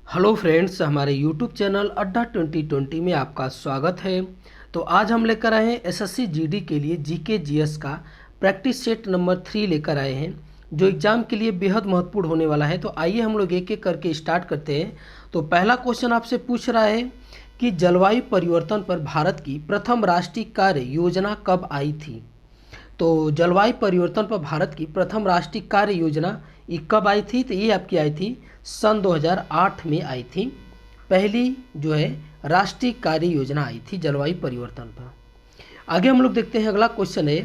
Hello friends, हमारे YouTube channel अड्डा 2020 में आपका स्वागत है। तो आज हम लेकर आए हैं एसएससी जीडी के लिए जीके जीएस का प्रैक्टिस सेट नंबर 3 लेकर आए हैं, जो एग्ज़ाम के लिए बेहद महत्वपूर्ण होने वाला है। तो आइए हम लोग एक एक करके स्टार्ट करते हैं। तो पहला क्वेश्चन आपसे पूछ रहा है कि जलवायु परिवर्तन पर भारत की प्रथम राष्ट्रीय कार्य योजना कब आई थी। तो जलवायु परिवर्तन पर भारत की प्रथम राष्ट्रीय कार्य योजना ये कब आई थी, तो ये आपकी आई थी सन 2008 में आई थी। पहली जो है राष्ट्रीय कार्य योजना आई थी जलवायु परिवर्तन पर। आगे हम लोग देखते हैं, अगला क्वेश्चन है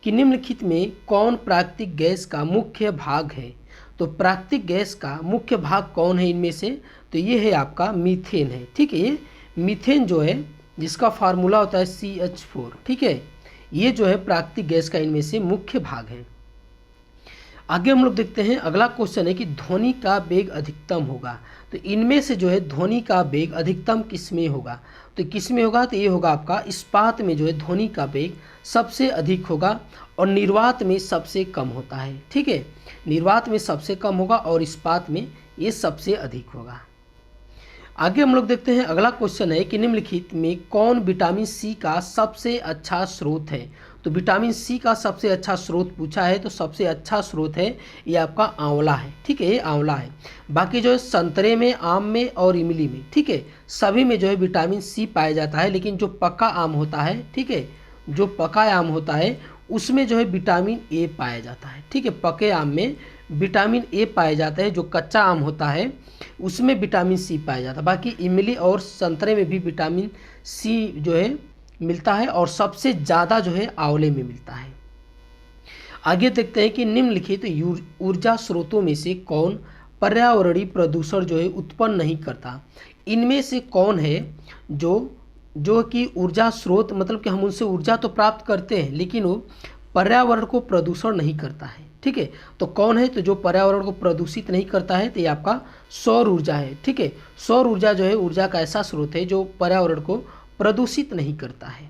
कि निम्नलिखित में कौन प्राकृतिक गैस का मुख्य भाग है। तो प्राकृतिक गैस का मुख्य भाग कौन है इनमें से, तो ये है आपका मीथेन है। ठीक है, ये मीथेन जो है जिसका फार्मूला होता है CH4। ठीक है, ये जो है प्राकृतिक गैस का इनमें से मुख्य भाग है। आगे हम लोग देखते हैं, अगला क्वेश्चन है कि ध्वनि का वेग अधिकतम होगा। तो इनमें से जो है ध्वनि का वेग अधिकतम किस में होगा, तो किस में होगा, तो ये होगा आपका इस्पात में जो है ध्वनि का वेग सबसे अधिक होगा और निर्वात में सबसे कम होता है। ठीक है, निर्वात में सबसे कम होगा और इस्पात में ये सबसे अधिक होगा। आगे हम लोग देखते हैं, अगला क्वेश्चन है कि निम्नलिखित में कौन विटामिन सी का सबसे अच्छा स्रोत है। तो विटामिन सी का सबसे अच्छा स्रोत पूछा है, तो सबसे अच्छा स्रोत है ये आपका आंवला है। ठीक है, ये आंवला है। बाकी जो है संतरे में, आम में और इमली में, ठीक है, सभी में जो है विटामिन सी पाया जाता है। लेकिन जो पका आम होता है, ठीक है, जो पका आम होता है उसमें जो है विटामिन ए पाया जाता है। ठीक है, पके आम में विटामिन ए पाया जाता है। जो कच्चा आम होता है उसमें विटामिन सी पाया जाता है। बाकी इमली और संतरे में भी विटामिन सी जो है मिलता है और सबसे ज़्यादा जो है आंवले में मिलता है। आगे देखते हैं कि निम्नलिखित ऊर्जा स्रोतों में से कौन पर्यावरणीय प्रदूषण जो है उत्पन्न नहीं करता। इनमें से कौन है जो कि ऊर्जा स्रोत, मतलब कि हम उनसे ऊर्जा तो प्राप्त करते हैं लेकिन वो पर्यावरण को प्रदूषण नहीं करता है। ठीक है, तो कौन है, तो जो पर्यावरण को प्रदूषित नहीं करता है तो ये आपका सौर ऊर्जा है। ठीक है, सौर ऊर्जा जो है ऊर्जा का ऐसा स्रोत है जो पर्यावरण को प्रदूषित नहीं करता है।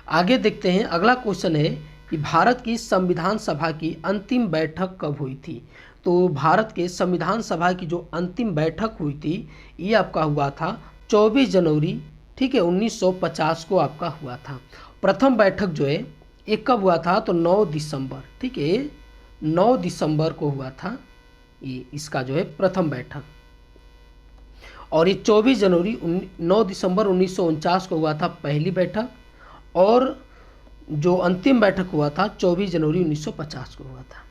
आगे देखते हैं, अगला क्वेश्चन है कि भारत की संविधान सभा की अंतिम बैठक कब हुई थी। तो भारत के संविधान सभा की जो अंतिम बैठक हुई थी ये आपका हुआ था 24 जनवरी, ठीक है, 1950 को आपका हुआ था। प्रथम बैठक जो है ये कब हुआ था, तो 9 दिसंबर, ठीक है, 9 दिसंबर को हुआ था ये इसका जो है प्रथम बैठक। और ये 24 जनवरी 9 दिसंबर 1949 को हुआ था पहली बैठक, और जो अंतिम बैठक हुआ था 24 जनवरी 1950 को हुआ था।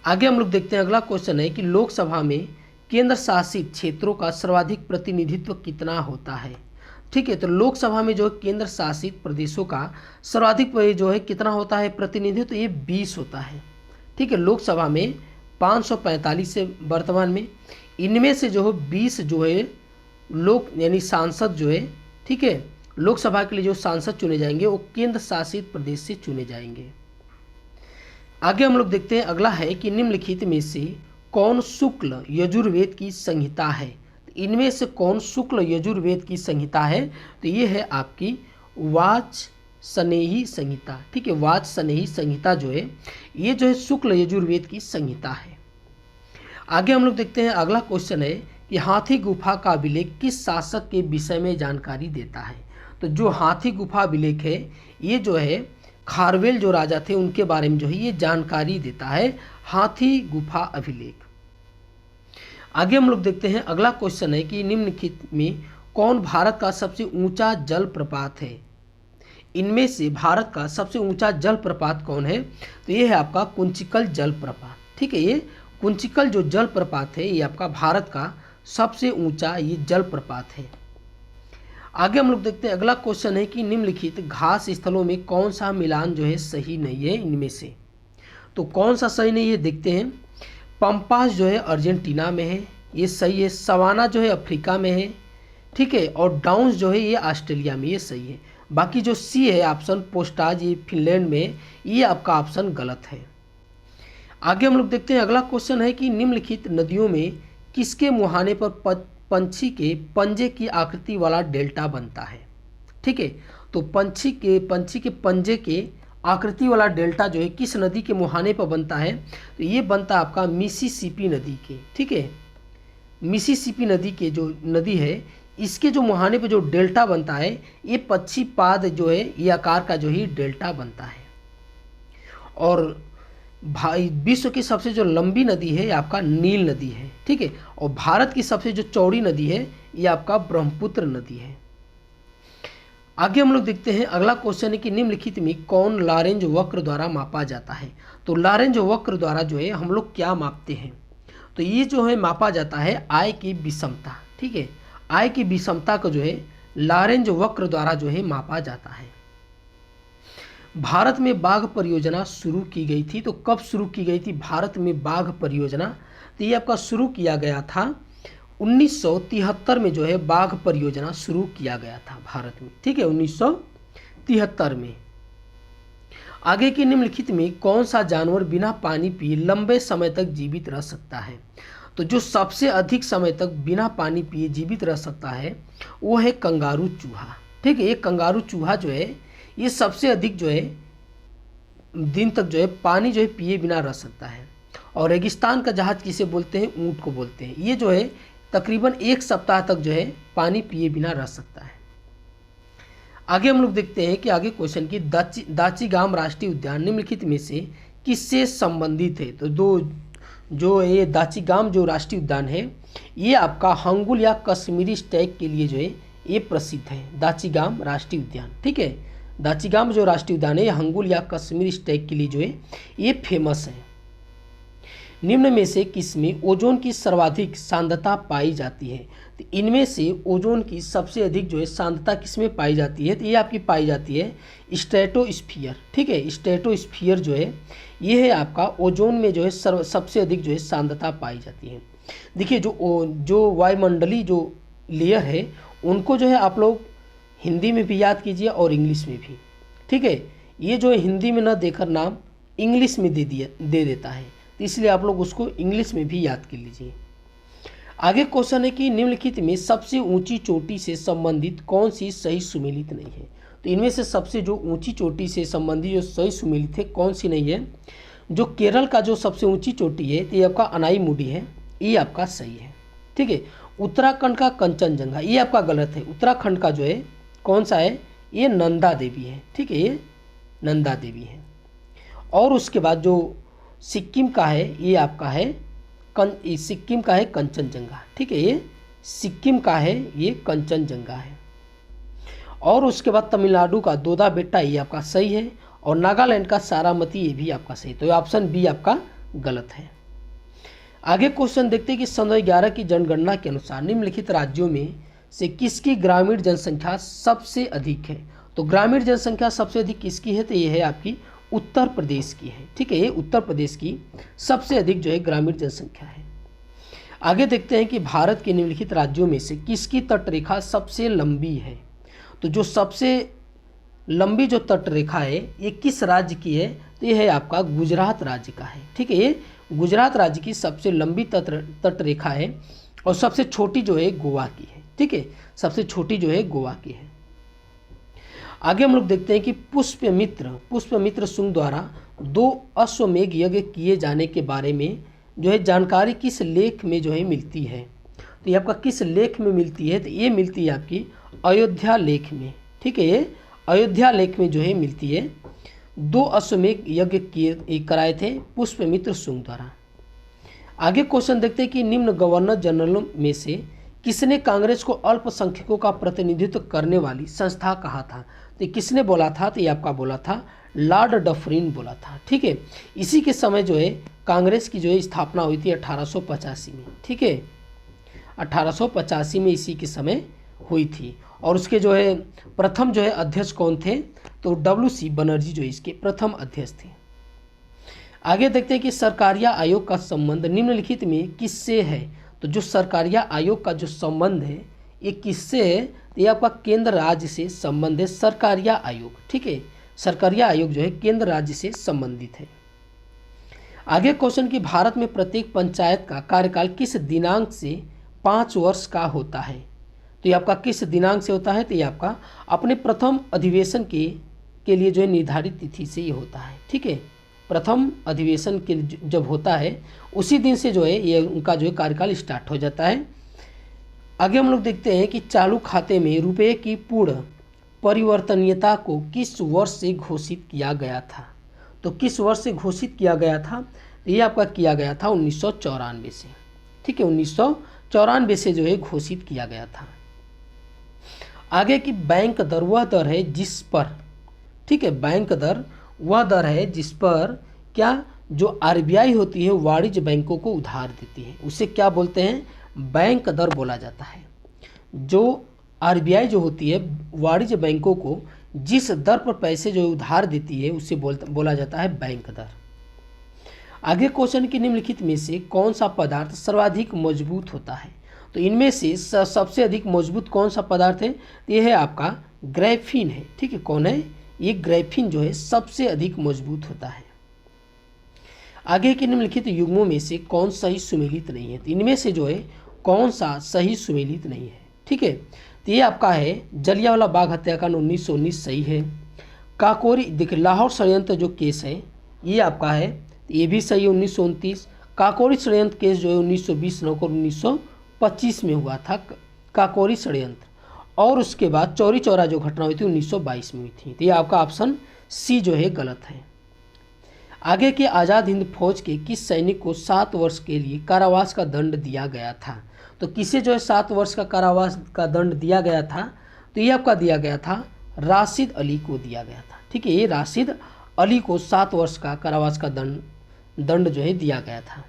आगे हम लोग देखते हैं, अगला क्वेश्चन है कि लोकसभा में केंद्र शासित क्षेत्रों का सर्वाधिक प्रतिनिधित्व कितना होता है। ठीक है, तो लोकसभा में जो केंद्र शासित प्रदेशों का सर्वाधिक जो है कितना होता है प्रतिनिधित्व, तो ये 20 होता है। ठीक है, लोकसभा में 545 है वर्तमान में। इनमें से जो है 20 जो है लोक यानी सांसद जो है, ठीक है, लोकसभा के लिए जो सांसद चुने जाएंगे वो केंद्र शासित प्रदेश से चुने जाएंगे। आगे हम लोग देखते हैं, अगला है कि निम्नलिखित में से कौन शुक्ल यजुर्वेद की संहिता है। इनमें से कौन शुक्ल यजुर्वेद की संहिता है, तो ये है आपकी वाजसनेयी संहिता। ठीक है, वाजसनेयी संहिता जो है ये जो है शुक्ल यजुर्वेद की संहिता है। आगे हम लोग देखते हैं, अगला क्वेश्चन है कि हाथी गुफा का अभिलेख किस शासक के विषय में जानकारी देता है। तो जो हाथी गुफा अभिलेख है ये जो है खारवेल जो राजा थे उनके बारे में जो है ये जानकारी देता है, हाथी गुफा अभिलेख। आगे हम लोग देखते हैं, अगला क्वेश्चन है कि निम्नलिखित में कौन भारत का सबसे ऊंचा जलप्रपात है। इनमें से भारत का सबसे ऊंचा जलप्रपात कौन है, तो ये है आपका कुंचिकल जलप्रपात। ठीक है, ये कुंचिकल जो जलप्रपात है ये आपका भारत का सबसे ऊंचा ये जलप्रपात है। आगे हम लोग देखते हैं, अगला क्वेश्चन है कि निम्नलिखित घास स्थलों में कौन सा मिलान जो है सही नहीं है इनमें से। तो कौन सा सही नहीं है देखते हैं। पंपास जो है अर्जेंटीना में है, ये सही है। सवाना जो है अफ्रीका में है, ठीक है, और डाउन्स जो है ये ऑस्ट्रेलिया में, ये सही है। बाकी जो सी है ऑप्शन पोस्टाज ये फिनलैंड में, ये आपका ऑप्शन गलत है। आगे हम लोग देखते हैं, अगला क्वेश्चन है कि निम्नलिखित नदियों में किसके मुहाने पर पंछी के पंजे की आकृति वाला डेल्टा बनता है। ठीक है, तो पंछी के पंजे के आकृति वाला डेल्टा जो है किस नदी के मुहाने पर बनता है, तो ये बनता है आपका मिसिसिपी नदी के। ठीक है, मिसिसिपी नदी के जो नदी है, इसके जो मुहाने पे जो डेल्टा बनता है, ये पक्षीपाद जो है ये आकार का जो ही डेल्टा बनता है। और भाई विश्व की सबसे जो लंबी नदी है ये आपका नील नदी है, ठीक है। और भारत की सबसे जो चौड़ी नदी है ये आपका ब्रह्मपुत्र नदी है। आगे हम लोग देखते हैं, अगला क्वेश्चन है कि निम्नलिखित में कौन लॉरेंज वक्र द्वारा मापा जाता है। तो लॉरेंज वक्र द्वारा जो है हम लोग क्या मापते हैं, तो ये जो है मापा जाता है आय की विषमता, ठीक है। आय की विषमता को जो है लॉरेंज वक्र द्वारा जो है मापा जाता है। भारत में बाघ परियोजना शुरू की गई थी, तो कब शुरू की गई थी भारत में बाघ परियोजना, तो ये आपका शुरू किया गया था 1973 में जो है बाघ परियोजना शुरू किया गया था भारत में, ठीक है, 1973 में। आगे के निम्नलिखित में कौन सा जानवर बिना पानी पिए लंबे समय तक जीवित रह सकता है। तो जो सबसे अधिक समय तक बिना पानी पिए जीवित रह सकता है वो है कंगारू चूहा, ठीक है। ये कंगारू चूहा जो है ये सबसे अधिक जो है दिन तक जो है पानी जो है पिए बिना रह सकता है। और रेगिस्तान का जहाज किसे बोलते हैं, ऊंट को बोलते हैं। ये जो है तकरीबन 1 सप्ताह तक जो है पानी पिए बिना रह सकता है। आगे हम लोग देखते हैं कि आगे क्वेश्चन की दाचीगाम राष्ट्रीय उद्यान निम्नलिखित में से किससे संबंधित है। तो जो ये दाचीगाम जो राष्ट्रीय उद्यान है ये आपका हंगुल या कश्मीरी स्टैग के लिए जो है ये प्रसिद्ध है, दाचीगाम राष्ट्रीय उद्यान, ठीक है। दाचीगाम जो राष्ट्रीय उद्यान है हंगुल या कश्मीरी स्टैग के लिए जो है ये फेमस है। निम्न में से किसमें ओजोन की सर्वाधिक सांद्रता पाई जाती है। तो इनमें से ओजोन की सबसे अधिक जो है सांद्रता किसमें पाई जाती है, तो ये आपकी पाई जाती है स्ट्रेटोस्फीयर, ठीक है। स्ट्रेटोस्फीयर जो है ये है आपका ओजोन में जो है सबसे अधिक जो है सांद्रता पाई जाती है। देखिए जो वायुमंडलीय जो लेयर है उनको जो है आप लोग हिंदी में भी याद कीजिए और इंग्लिश में भी, ठीक है। ये जो है हिंदी में न देकर नाम इंग्लिश में दे देता है, तो इसलिए आप लोग उसको इंग्लिश में भी याद कर लीजिए। आगे क्वेश्चन है कि निम्नलिखित में सबसे ऊंची चोटी से संबंधित कौन सी सही सुमेलित नहीं है। तो इनमें से सबसे जो ऊंची चोटी से संबंधित जो सही सुमेलित है कौन सी नहीं है। जो केरल का जो सबसे ऊंची चोटी है तो ये आपका अनाईमुडी है, ये आपका सही है, ठीक है। उत्तराखंड का कंचनजंगा ये आपका गलत है। उत्तराखंड का जो है कौन सा है, ये नंदा देवी है, ठीक है, ये नंदा देवी है। और उसके बाद जो सिक्किम का है ये आपका है सिक्किम का है कंचनजंगा, ठीक है, ये सिक्किम का है ये कंचनजंगा है। और उसके बाद तमिलनाडु का दोदा बेट्टा ये आपका सही है। और नागालैंड का सारामती ये भी आपका सही, तो ऑप्शन बी आपका गलत है। आगे क्वेश्चन देखते हैं कि सन 2011 की जनगणना के अनुसार निम्नलिखित राज्यों में से किसकी ग्रामीण जनसंख्या सबसे अधिक है। तो ग्रामीण जनसंख्या सबसे अधिक किसकी है, तो ये है आपकी उत्तर प्रदेश की है, ठीक है। ये उत्तर प्रदेश की सबसे अधिक जो है ग्रामीण जनसंख्या है। आगे देखते हैं कि भारत के निम्नलिखित राज्यों में से किसकी तटरेखा सबसे लंबी है। तो जो सबसे लंबी जो तटरेखा है ये किस राज्य की है, तो ये है आपका गुजरात राज्य का है, ठीक है। ये गुजरात राज्य की सबसे लंबी तटरेखा है। और सबसे छोटी जो है गोवा की है, ठीक है, सबसे छोटी जो है गोवा की है। आगे हम लोग देखते हैं कि पुष्यमित्र शुंग द्वारा 2 अश्वमेध यज्ञ किए जाने के बारे में जो है जानकारी किस लेख में जो है मिलती है। तो ये आपका किस लेख में मिलती है, तो ये मिलती है आपकी अयोध्या लेख में, ठीक है। ये अयोध्या लेख में जो है मिलती है। 2 अश्वमेध यज्ञ कराए थे पुष्यमित्र शुंग द्वारा। आगे क्वेश्चन देखते हैं कि निम्न गवर्नर जनरलों में से किसने कांग्रेस को अल्पसंख्यकों का प्रतिनिधित्व करने वाली संस्था कहा था। तो किसने बोला था, तो ये आपका बोला था लॉर्ड डफरिन बोला था, ठीक है। इसी के समय जो है कांग्रेस की जो है स्थापना हुई थी 1885 में, ठीक है, 1885 में इसी के समय हुई थी। और उसके जो है प्रथम जो है अध्यक्ष कौन थे, तो WC बनर्जी जो इसके प्रथम अध्यक्ष थे। आगे देखते हैं कि सरकारिया आयोग का संबंध निम्नलिखित में किससे है। तो जो सरकारिया आयोग का जो संबंध है ये किससे है, तो ये आपका केंद्र राज्य से संबंध है सरकारिया आयोग, ठीक है। सरकारिया आयोग जो है केंद्र राज्य से संबंधित है। आगे क्वेश्चन कि भारत में प्रत्येक पंचायत का कार्यकाल किस दिनांक से 5 वर्ष का होता है। तो ये आपका किस दिनांक से होता है, तो ये आपका अपने प्रथम अधिवेशन के लिए जो है निर्धारित तिथि से ये होता है, ठीक है। प्रथम अधिवेशन के जब होता है उसी दिन से जो है ये उनका जो है कार्यकाल स्टार्ट हो जाता है। आगे हम लोग देखते हैं कि चालू खाते में रुपये की पूर्ण परिवर्तनीयता को किस वर्ष से घोषित किया गया था। तो किस वर्ष से घोषित किया गया था, तो ये आपका किया गया था 1994 से। ठीक है, 1994 से जो है घोषित किया गया था। आगे की बैंक दर वह दर है जिस पर, ठीक है, बैंक दर वह दर है जिस पर क्या जो आरबीआई होती है वाणिज्य बैंकों को उधार देती है, उसे क्या बोलते हैं, बैंक दर बोला जाता है। जो आरबीआई जो होती है वाणिज्य बैंकों को जिस दर पर पैसे जो उधार देती है उसे बोला जाता है बैंक दर। आगे क्वेश्चन की निम्नलिखित में से कौन सा पदार्थ सर्वाधिक मजबूत होता है। तो इनमें से सबसे अधिक मजबूत कौन सा पदार्थ है, ये है आपका ग्रेफीन है। ठीक है, कौन है, ये ग्रेफीन जो है सबसे अधिक मजबूत होता है। आगे के निम्नलिखित युग्मों में से कौन सही सुमेलित नहीं है। तो इनमें से जो है कौन सा सही सुमेलित नहीं है। ठीक है, तो ये आपका है जलियांवाला बाग हत्याकांड 1919 सही है। काकोरी देखिए लाहौर षड्यंत्र जो केस है ये आपका है, ये भी सही है 1929। काकोरी षड्यंत्र केस जो है 1920 नवंबर 1925 में हुआ था काकोरी षड्यंत्र, और उसके बाद चौरी चौरा जो घटना हुई थी 1922 में हुई थी। तो ये आपका ऑप्शन सी जो है गलत है। आगे के आज़ाद हिंद फौज के किस सैनिक को 7 वर्ष के लिए कारावास का दंड दिया गया था। तो किसे जो है 7 वर्ष का कारावास का दंड दिया गया था, तो ये आपका दिया गया था राशिद अली को दिया गया था। ठीक है, ये राशिद अली को 7 वर्ष का कारावास का दंड जो है दिया गया था।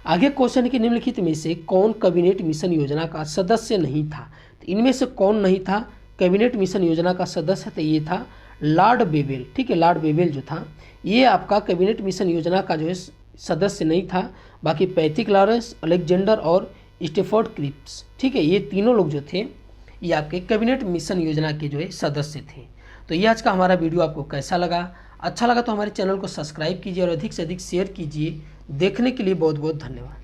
आगे क्वेश्चन के निम्नलिखित में से कौन कैबिनेट मिशन योजना का सदस्य नहीं था। तो इनमें से कौन नहीं था कैबिनेट मिशन योजना का सदस्य, तो ये था लॉर्ड बेवेल। ठीक है, लॉर्ड बेवेल जो था ये आपका कैबिनेट मिशन योजना का जो है सदस्य नहीं था। बाकी पैथिक लॉरेंस, अलेक्जेंडर और स्टेफोर्ड क्रिप्स, ठीक है, ये तीनों लोग जो थे ये आपके कैबिनेट मिशन योजना के जो है सदस्य थे। तो ये आज का हमारा वीडियो आपको कैसा लगा, अच्छा लगा तो हमारे चैनल को सब्सक्राइब कीजिए और अधिक से अधिक शेयर कीजिए। देखने के लिए बहुत बहुत धन्यवाद।